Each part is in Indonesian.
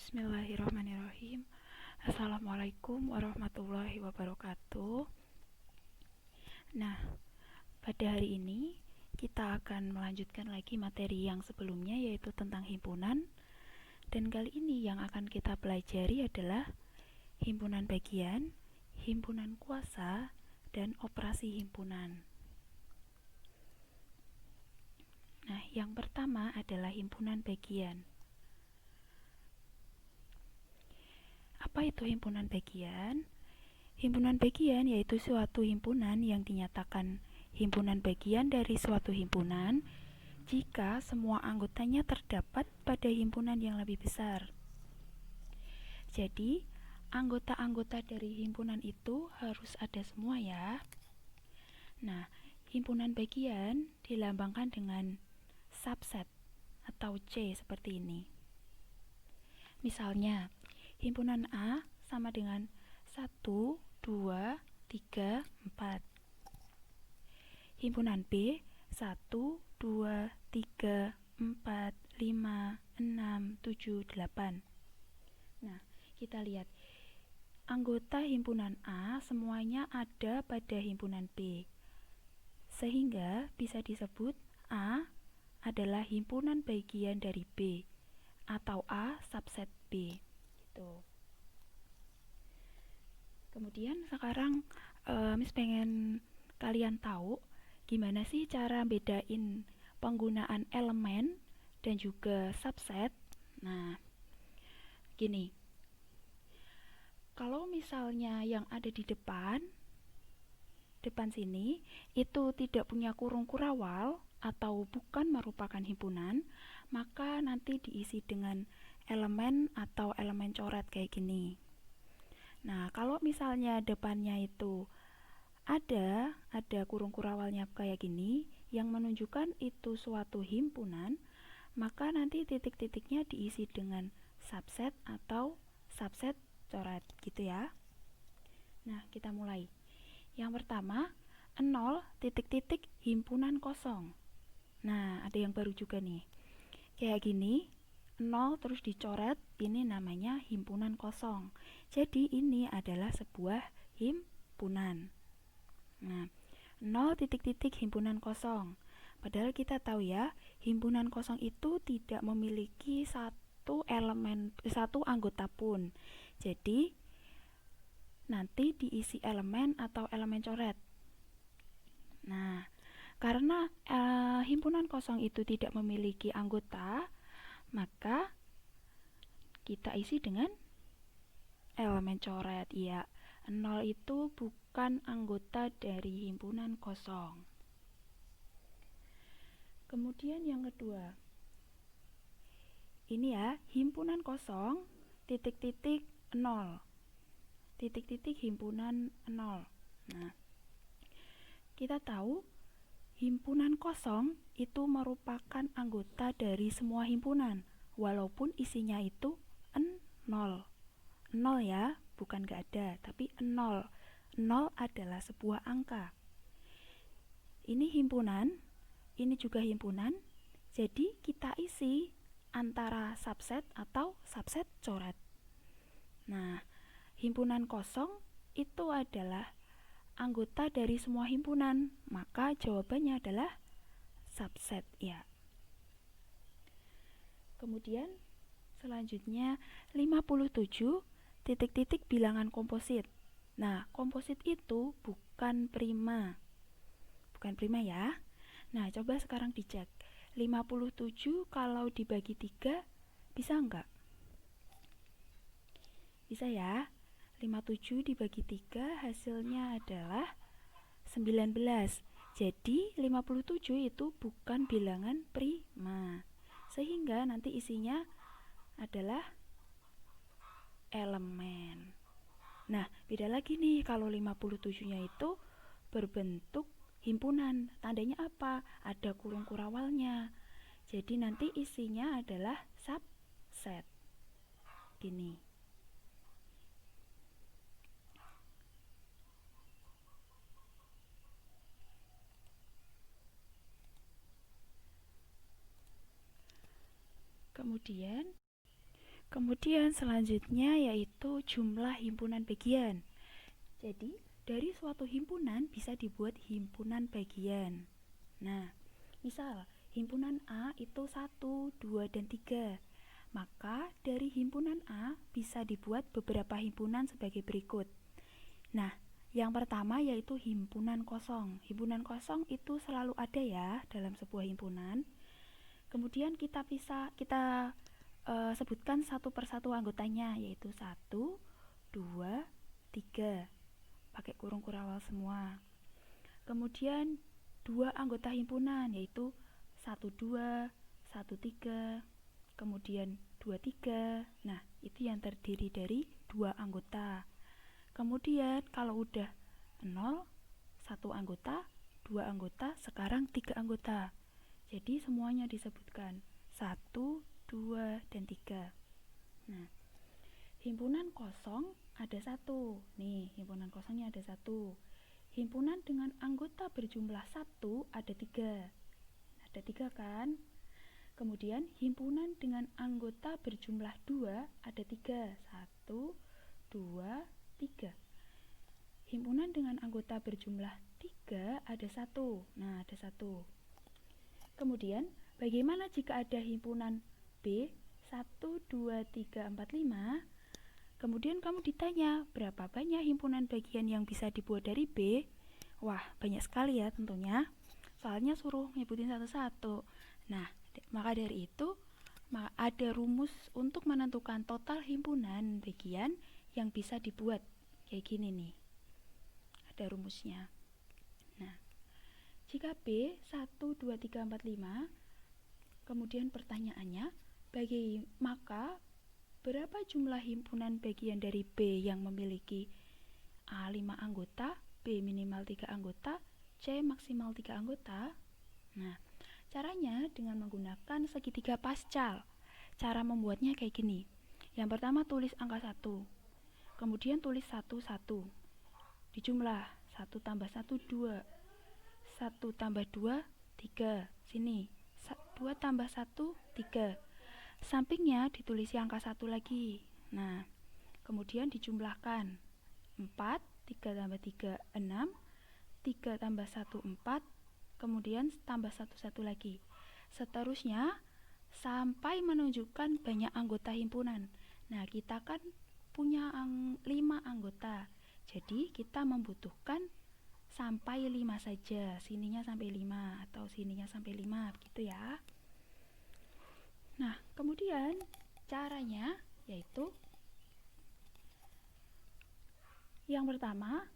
Bismillahirrahmanirrahim. Assalamualaikum warahmatullahi wabarakatuh. Nah, pada hari ini kita akan melanjutkan lagi materi yang sebelumnya, yaitu tentang himpunan. Dan kali ini yang akan kita pelajari adalah himpunan bagian, himpunan kuasa, dan operasi himpunan. Nah, yang pertama adalah himpunan bagian. Apa itu himpunan bagian? Himpunan bagian yaitu suatu himpunan yang dinyatakan himpunan bagian dari suatu himpunan jika semua anggotanya terdapat pada himpunan yang lebih besar. Jadi, anggota-anggota dari himpunan itu harus ada semua ya. Nah, himpunan bagian dilambangkan dengan subset atau C seperti ini. Misalnya, himpunan A sama dengan 1, 2, 3, 4. Himpunan B 1, 2, 3, 4, 5, 6, 7, 8. Nah, kita lihat anggota himpunan A semuanya ada pada himpunan B, sehingga bisa disebut A adalah himpunan bagian dari B atau A subset B. Kemudian sekarang Miss pengen kalian tahu gimana sih cara bedain penggunaan elemen dan juga subset. Nah, gini, kalau misalnya yang ada di depan sini itu tidak punya kurung kurawal atau bukan merupakan himpunan, maka nanti diisi dengan elemen atau elemen coret kayak gini. Nah, kalau misalnya depannya itu ada kurung kurawalnya kayak gini yang menunjukkan itu suatu himpunan, maka nanti titik-titiknya diisi dengan subset atau subset coret gitu ya. Nah, kita mulai. Yang pertama, 0 titik-titik himpunan kosong. Nah, ada yang baru juga nih. Kayak gini, 0 terus dicoret, ini namanya himpunan kosong. Jadi ini adalah sebuah himpunan. Nah, 0 titik-titik himpunan kosong. Padahal kita tahu ya, himpunan kosong itu tidak memiliki satu anggota pun. Jadi nanti diisi elemen atau elemen coret. Nah, karena himpunan kosong itu tidak memiliki anggota, maka kita isi dengan elemen coret. Ya, 0 itu bukan anggota dari himpunan kosong. Kemudian yang kedua, ini ya, himpunan kosong titik-titik 0, titik-titik himpunan 0. Nah, kita tahu himpunan kosong itu merupakan anggota dari semua himpunan, walaupun isinya itu 0. 0 ya, bukan gak ada, tapi 0. 0 adalah sebuah angka. Ini himpunan, ini juga himpunan, jadi kita isi antara subset atau subset coret. Nah, himpunan kosong itu adalah anggota dari semua himpunan, maka jawabannya adalah subset ya. Kemudian selanjutnya 57 titik-titik bilangan komposit. Nah, komposit itu bukan prima. Bukan prima ya. Nah, coba sekarang dicek. 57 kalau dibagi 3 bisa enggak? Bisa ya. 57 dibagi 3 hasilnya adalah 19. Jadi 57 itu bukan bilangan prima, sehingga nanti isinya adalah elemen. Nah, beda lagi nih kalau 57-nya itu berbentuk himpunan. Tandanya apa? Ada kurung kurawalnya. Jadi nanti isinya adalah subset. Gini. Kemudian selanjutnya yaitu jumlah himpunan bagian. Jadi, dari suatu himpunan bisa dibuat himpunan bagian. Nah, misal himpunan A itu 1, 2, dan 3. Maka dari himpunan A bisa dibuat beberapa himpunan sebagai berikut. Nah, yang pertama yaitu himpunan kosong. Himpunan kosong itu selalu ada ya dalam sebuah himpunan. Kemudian kita sebutkan satu persatu anggotanya, yaitu 1, 2, 3. Pakai kurung kurawal semua. Kemudian dua anggota himpunan, yaitu 1, 2, 1, 3, kemudian 2, 3. Nah, itu yang terdiri dari dua anggota. Kemudian kalau udah 0, 1 anggota, 2 anggota, sekarang 3 anggota. Jadi semuanya disebutkan 1, 2, dan 3. Nah, himpunan kosong ada 1. Nih, himpunan kosongnya ada 1. Himpunan dengan anggota berjumlah 1 ada 3. Ada 3 kan? Kemudian himpunan dengan anggota berjumlah 2 ada 3. 1, 2, 3. Himpunan dengan anggota berjumlah 3 ada 1. Nah, ada 1. Kemudian, bagaimana jika ada himpunan B 1, 2, 3, 4, 5? Kemudian kamu ditanya, berapa banyak himpunan bagian yang bisa dibuat dari B? Wah, banyak sekali ya tentunya. Soalnya suruh nyebutin satu-satu. Nah, maka dari itu, ada rumus untuk menentukan total himpunan bagian yang bisa dibuat. Kayak gini nih. Ada rumusnya. Nah, jika B 1, 2, 3, 4, 5, kemudian pertanyaannya, maka berapa jumlah himpunan bagian dari B yang memiliki A 5 anggota, B minimal 3 anggota, C maksimal 3 anggota? Nah, caranya dengan menggunakan segitiga pascal. Cara membuatnya kayak gini. Yang pertama tulis angka 1, kemudian tulis 1, 1. Dijumlah 1 tambah 1, 2. 1 tambah 2, 3. Sini 2 tambah 1, 3. Sampingnya ditulis angka 1 lagi. Nah, kemudian dijumlahkan 4, 3 tambah 3, 6. 3 tambah 1, 4. Kemudian tambah 1, 1 lagi. Seterusnya sampai menunjukkan banyak anggota himpunan. Nah, kita kan punya 5 anggota. Jadi kita membutuhkan sampai 5 saja. Sininya sampai 5 atau sininya sampai 5 begitu ya. Nah, kemudian caranya yaitu yang pertama,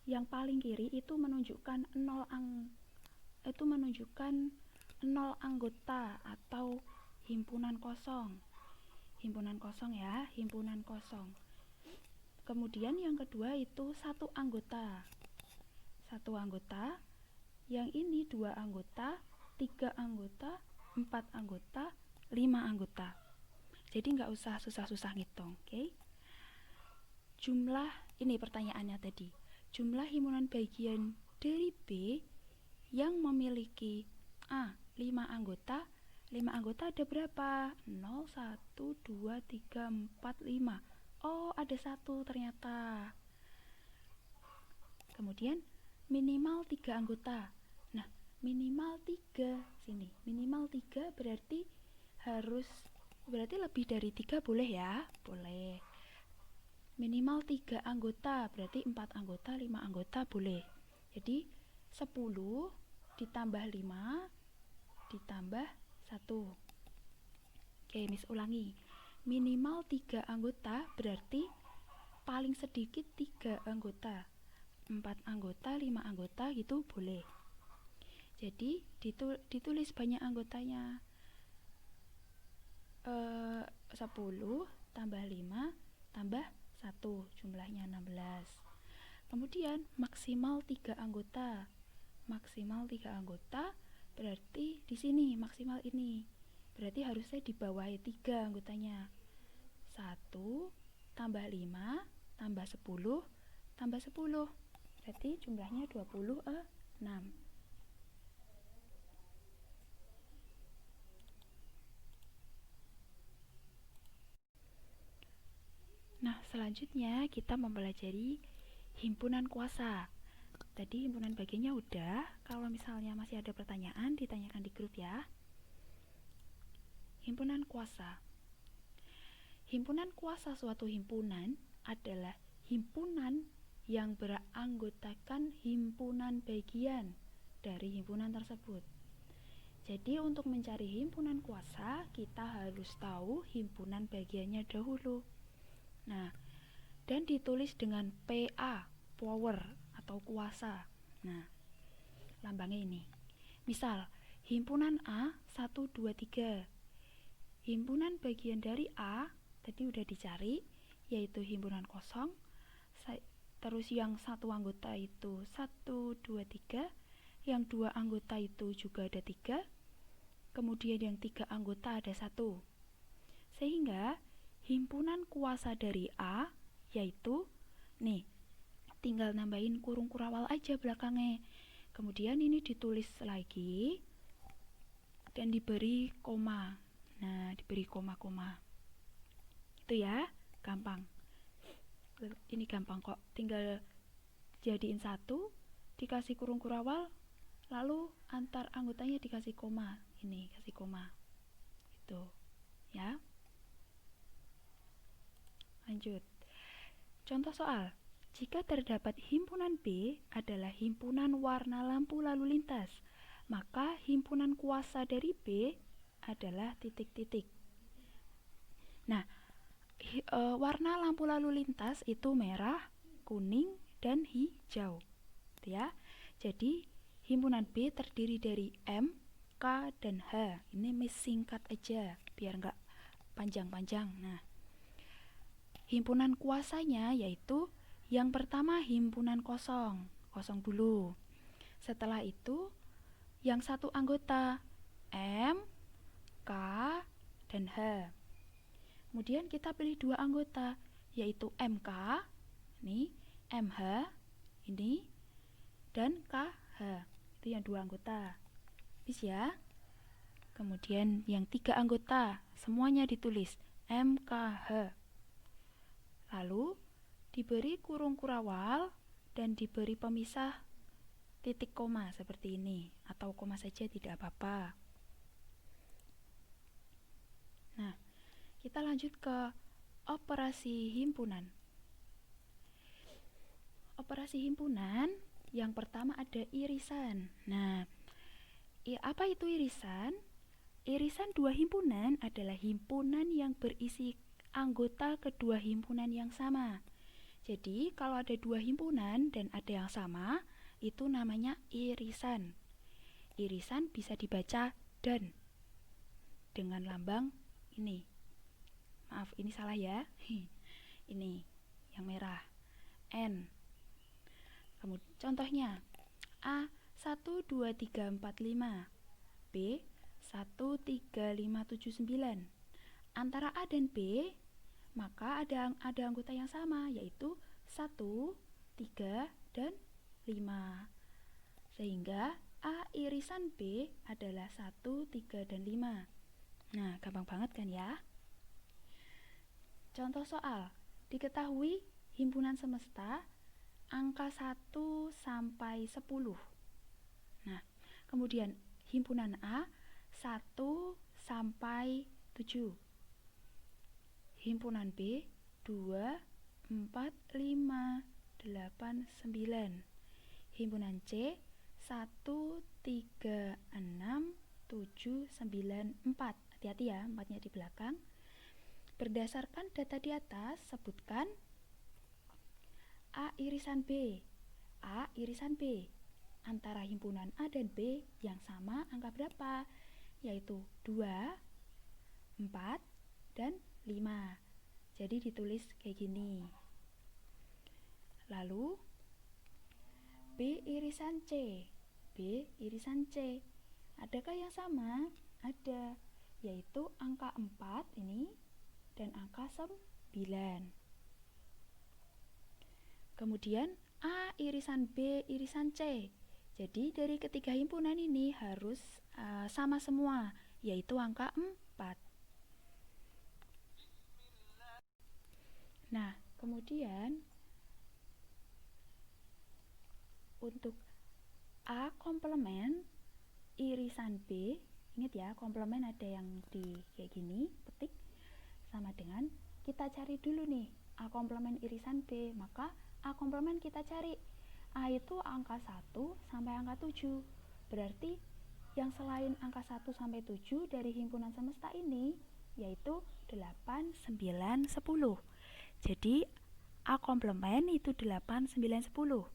yang paling kiri itu menunjukkan 0 anggota atau himpunan kosong. Himpunan kosong ya, himpunan kosong. Kemudian yang kedua itu 1 anggota. 1 anggota, yang ini 2 anggota, 3 anggota, 4 anggota, 5 anggota. Jadi nggak usah susah-susah ngitung, oke? Jumlah, ini pertanyaannya tadi. Jumlah himpunan bagian dari B yang memiliki A 5 anggota. 5 anggota ada berapa? 0, 1, 2, 3, 4, 5. Oh, ada 1 ternyata. Kemudian minimal 3 anggota. Nah, minimal 3 sini. Minimal 3 berarti lebih dari 3 boleh ya? Boleh. Minimal 3 anggota berarti 4 anggota, 5 anggota boleh. Jadi 10 ditambah 5 ditambah 1. Oke, Miss ulangi. Minimal 3 anggota berarti paling sedikit 3 anggota. 4 anggota, 5 anggota gitu boleh. Jadi ditulis banyak anggotanya. 10 tambah 5 tambah 1, jumlahnya 16. Kemudian maksimal 3 anggota. Maksimal 3 anggota berarti di sini maksimal ini. Berarti harusnya di bawah 3 anggotanya. 1 tambah 5 tambah 10 tambah 10. Berarti jumlahnya 26. Selanjutnya kita mempelajari himpunan kuasa. Tadi himpunan bagiannya udah. Kalau misalnya masih ada pertanyaan, ditanyakan di grup ya. Himpunan kuasa. Himpunan kuasa suatu himpunan adalah himpunan yang beranggotakan himpunan bagian dari himpunan tersebut. Jadi untuk mencari himpunan kuasa, kita harus tahu himpunan bagiannya dahulu. Nah, dan ditulis dengan PA, power atau kuasa. Nah, lambangnya ini. Misal, himpunan A 1, 2, 3. Himpunan bagian dari A tadi udah dicari, yaitu himpunan kosong. Terus yang satu anggota itu 1, 2, 3. Yang dua anggota itu juga ada 3. Kemudian yang 3 anggota ada 1. Sehingga himpunan kuasa dari A yaitu nih, tinggal nambahin kurung kurawal aja belakangnya. Kemudian ini ditulis lagi dan diberi koma. Nah, diberi koma-koma. Itu ya, gampang. Ini gampang kok. Tinggal jadiin satu, dikasih kurung kurawal, lalu antar anggotanya dikasih koma. Ini kasih koma. Itu ya. Lanjut. Contoh soal. Jika terdapat himpunan B adalah himpunan warna lampu lalu lintas, maka himpunan kuasa dari B adalah titik-titik. Nah, warna lampu lalu lintas itu merah, kuning, dan hijau. Ya. Jadi, himpunan B terdiri dari M, K, dan H. Ini singkat aja biar nggak panjang-panjang. Nah, himpunan kuasanya yaitu yang pertama himpunan kosong dulu. Setelah itu yang satu anggota M, K, dan H. Kemudian kita pilih dua anggota yaitu MK, ini MH, ini dan KH. Itu yang dua anggota. Bisa ya. Kemudian yang 3 anggota semuanya ditulis MKH. Lalu diberi kurung kurawal dan diberi pemisah titik koma seperti ini, atau koma saja tidak apa-apa. Nah, kita lanjut ke operasi himpunan. Operasi himpunan yang pertama ada irisan. Nah, apa itu irisan? Irisan dua himpunan adalah himpunan yang berisi anggota kedua himpunan yang sama. Jadi, kalau ada dua himpunan dan ada yang sama, itu namanya irisan. Irisan bisa dibaca dan dengan lambang ini. Maaf, ini salah ya. Ini yang merah. N. Kemudian contohnya A 1, 2, 3, 4, 5. B 1, 3, 5, 7, 9. Antara A dan B, maka ada anggota yang sama, yaitu 1, 3, dan 5. Sehingga A irisan B adalah 1, 3, dan 5. Nah, gampang banget kan ya? Contoh soal. Diketahui himpunan semesta angka 1 sampai 10. Nah, kemudian himpunan A 1 sampai 7. Himpunan B 2, 4, 5, 8, 9. Himpunan C 1, 3, 6, 7, 9, 4. Hati-hati ya, 4-nya di belakang. Berdasarkan data di atas, sebutkan A irisan B. A irisan B. Antara himpunan A dan B yang sama angka berapa? Yaitu 2, 4, dan 5. Jadi ditulis kayak gini. Lalu B irisan C. B irisan C. Adakah yang sama? Ada, yaitu angka 4 ini dan angka 9. Kemudian A irisan B irisan C. Jadi dari ketiga himpunan ini harus sama semua, yaitu angka 4. Nah, Kemudian untuk A komplement irisan B, ingat ya, komplement ada yang di kayak gini, petik, sama dengan kita cari dulu nih A komplement irisan B. Maka A komplement kita cari, A itu angka 1 sampai angka 7. Berarti yang selain angka 1 sampai 7 dari himpunan semesta ini yaitu 8, 9, 10. Jadi A komplement itu 8, 9, 10.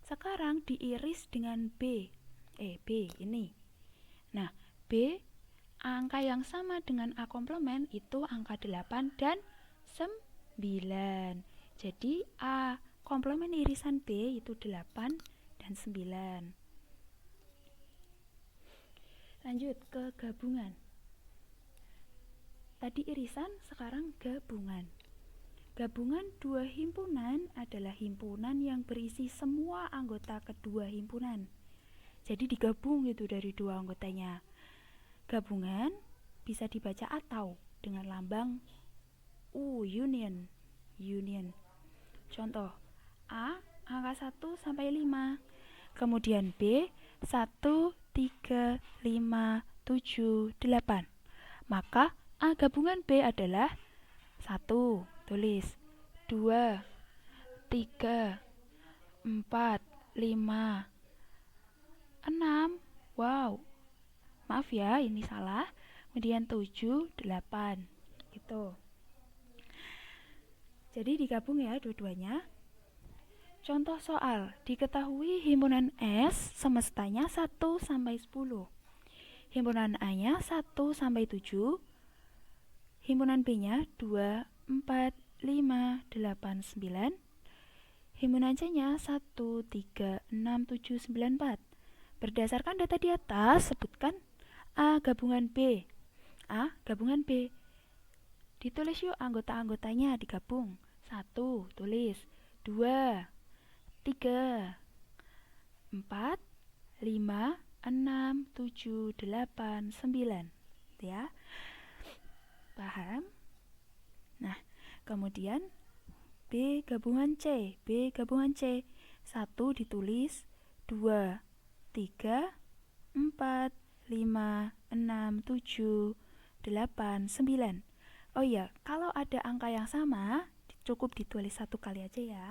Sekarang diiris dengan B ini. Nah, B angka yang sama dengan A komplement itu angka 8 dan 9. Jadi A komplement irisan B itu 8 dan 9. Lanjut ke gabungan. Tadi irisan, sekarang gabungan. Gabungan dua himpunan adalah himpunan yang berisi semua anggota kedua himpunan. Jadi digabung gitu dari dua anggotanya. Gabungan bisa dibaca atau dengan lambang U, union. Contoh, A angka 1 sampai 5. Kemudian B 1, 3, 5, 7, 8. Maka A gabungan B adalah 1, tulis 2, 3, 4, 5, 6. Wow, maaf ya, ini salah. Kemudian 7, 8 gitu. Jadi digabung ya dua-duanya. Contoh soal, diketahui himpunan S semestanya 1 sampai 10. Himpunan A-nya 1 sampai 7. Himpunan B-nya 2, 4, 5, 8, 9. Himpunan C-nya 1, 3, 6, 7, 9, 4. Berdasarkan data di atas, sebutkan A gabungan B. A gabungan B. Ditulis yuk anggota-anggotanya, digabung. 1, tulis 2, 3, 4, 5, 6, 7, 8, 9. Ya. Paham? Nah, kemudian B gabungan C. B gabungan C. 1 ditulis 2, 3, 4, 5, 6, 7, 8, 9. Oh iya, kalau ada angka yang sama cukup ditulis satu kali aja ya.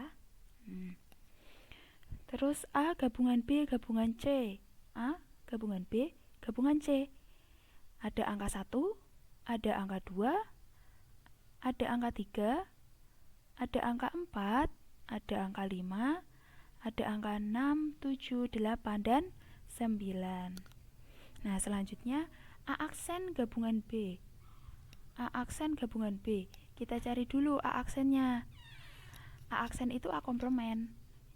Terus A gabungan B gabungan C. A gabungan B gabungan C. Ada angka 1, ada angka 2, ada angka 3, ada angka 4, ada angka 5, ada angka 6, 7, 8, dan 9. Nah, selanjutnya A aksen gabungan B. A aksen gabungan B. Kita cari dulu A aksennya. A aksen itu A komplement.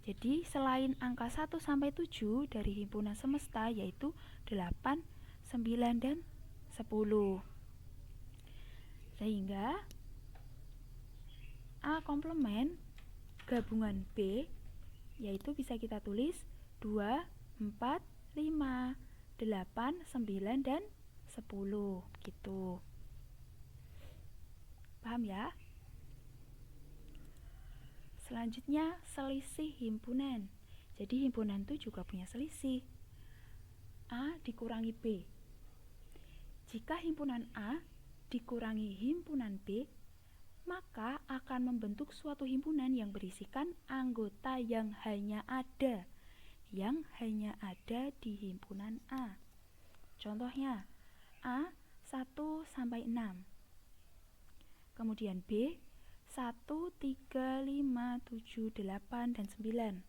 Jadi selain angka 1 sampai 7 dari himpunan semesta yaitu 8, 9, dan 10. Sehingga A komplement gabungan B yaitu bisa kita tulis 2, 4, 5, 8, 9, dan 10 gitu. Paham ya? Selanjutnya selisih himpunan. Jadi himpunan itu juga punya selisih. A dikurangi B. Jika himpunan A dikurangi himpunan B, maka akan membentuk suatu himpunan yang berisikan anggota yang hanya ada di himpunan A. Contohnya A 1 sampai 6. Kemudian B 1, 3, 5, 7, 8, dan 9.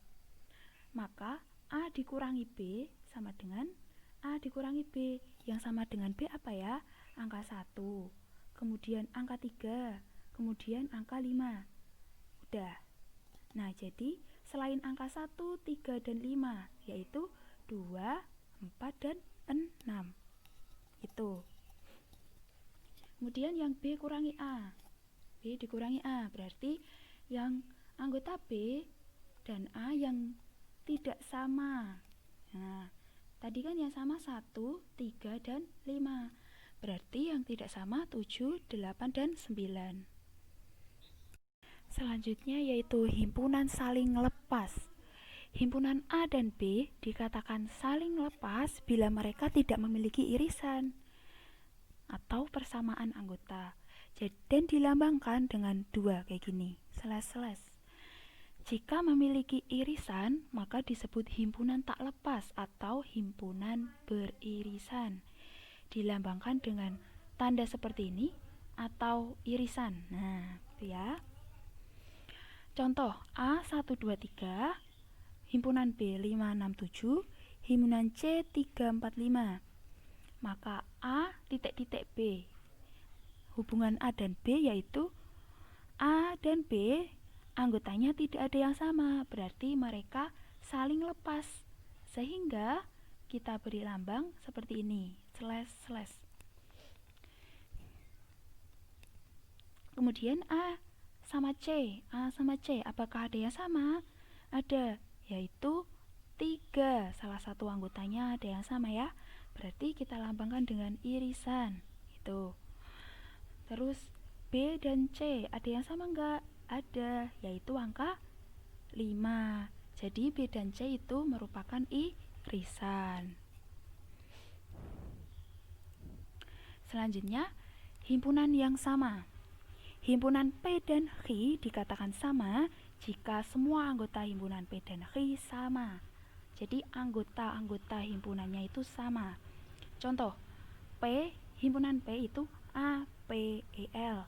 Maka A dikurangi B sama dengan A dikurangi B. Yang sama dengan B apa ya? Angka 1, kemudian angka 3, kemudian angka 5. Udah. Nah, jadi selain angka 1, 3, dan 5 yaitu 2, 4, dan 6. Itu. Kemudian yang B kurangi A. B dikurangi A, berarti yang anggota B dan A yang tidak sama. Nah, tadi kan yang sama 1, 3, dan 5. Berarti yang tidak sama 7, 8, dan 9. Selanjutnya yaitu himpunan saling lepas. Himpunan A dan B dikatakan saling lepas bila mereka tidak memiliki irisan atau persamaan anggota. Dan dilambangkan dengan 2 kayak gini, slash. Jika memiliki irisan, maka disebut himpunan tak lepas atau himpunan beririsan. Dilambangkan dengan tanda seperti ini atau irisan. Nah, itu ya. Contoh A 1 2 3, himpunan B 5 6 7, himpunan C 3 4 5. Maka A titik B. Hubungan A dan B yaitu A dan B anggotanya tidak ada yang sama, berarti mereka saling lepas. Sehingga kita beri lambang seperti ini, slash. Kemudian A sama C, apakah ada yang sama? Ada, yaitu 3. Salah satu anggotanya ada yang sama ya. Berarti kita lambangkan dengan irisan. Gitu. Terus B dan C ada yang sama enggak? Ada, yaitu angka 5. Jadi B dan C itu merupakan irisan. Selanjutnya, himpunan yang sama. Himpunan P dan Q dikatakan sama jika semua anggota himpunan P dan Q sama. Jadi anggota-anggota himpunannya itu sama. Contoh, P, himpunan P itu A, P, E, L.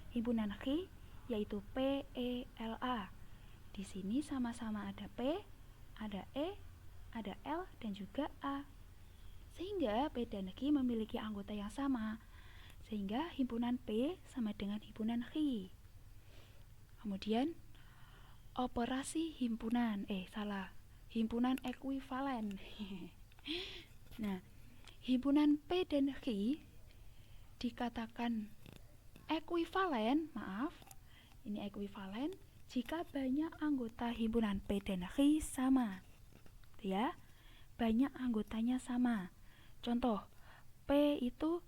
Himpunan Q yaitu P, E, L, A. Di sini sama-sama ada P, ada E, ada L, dan juga A. Sehingga P dan Q memiliki anggota yang sama. Sehingga himpunan P sama dengan himpunan Q. Kemudian operasi himpunan, himpunan ekuivalen. Nah, himpunan P dan Q dikatakan ekuivalen, ini ekuivalen jika banyak anggota himpunan P dan Q sama. Ya, banyak anggotanya sama. Contoh, P itu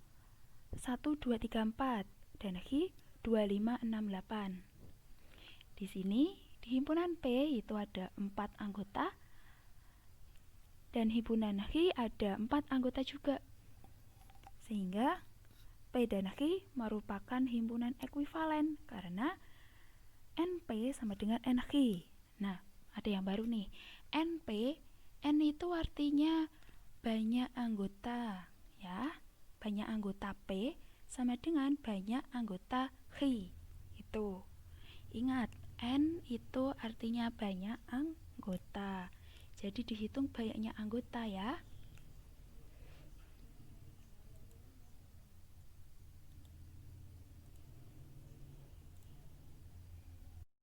1 2 3 4 dan Q 2 5 6 8. Di sini di himpunan P itu ada 4 anggota dan himpunan Q ada 4 anggota juga. Sehingga P dan Q merupakan himpunan ekuivalen karena NP sama dengan NQ. Nah, ada yang baru nih. NP, N itu artinya banyak anggota, ya. Banyak anggota P sama dengan banyak anggota Q. Itu. Ingat, N itu artinya banyak anggota. Jadi dihitung banyaknya anggota ya.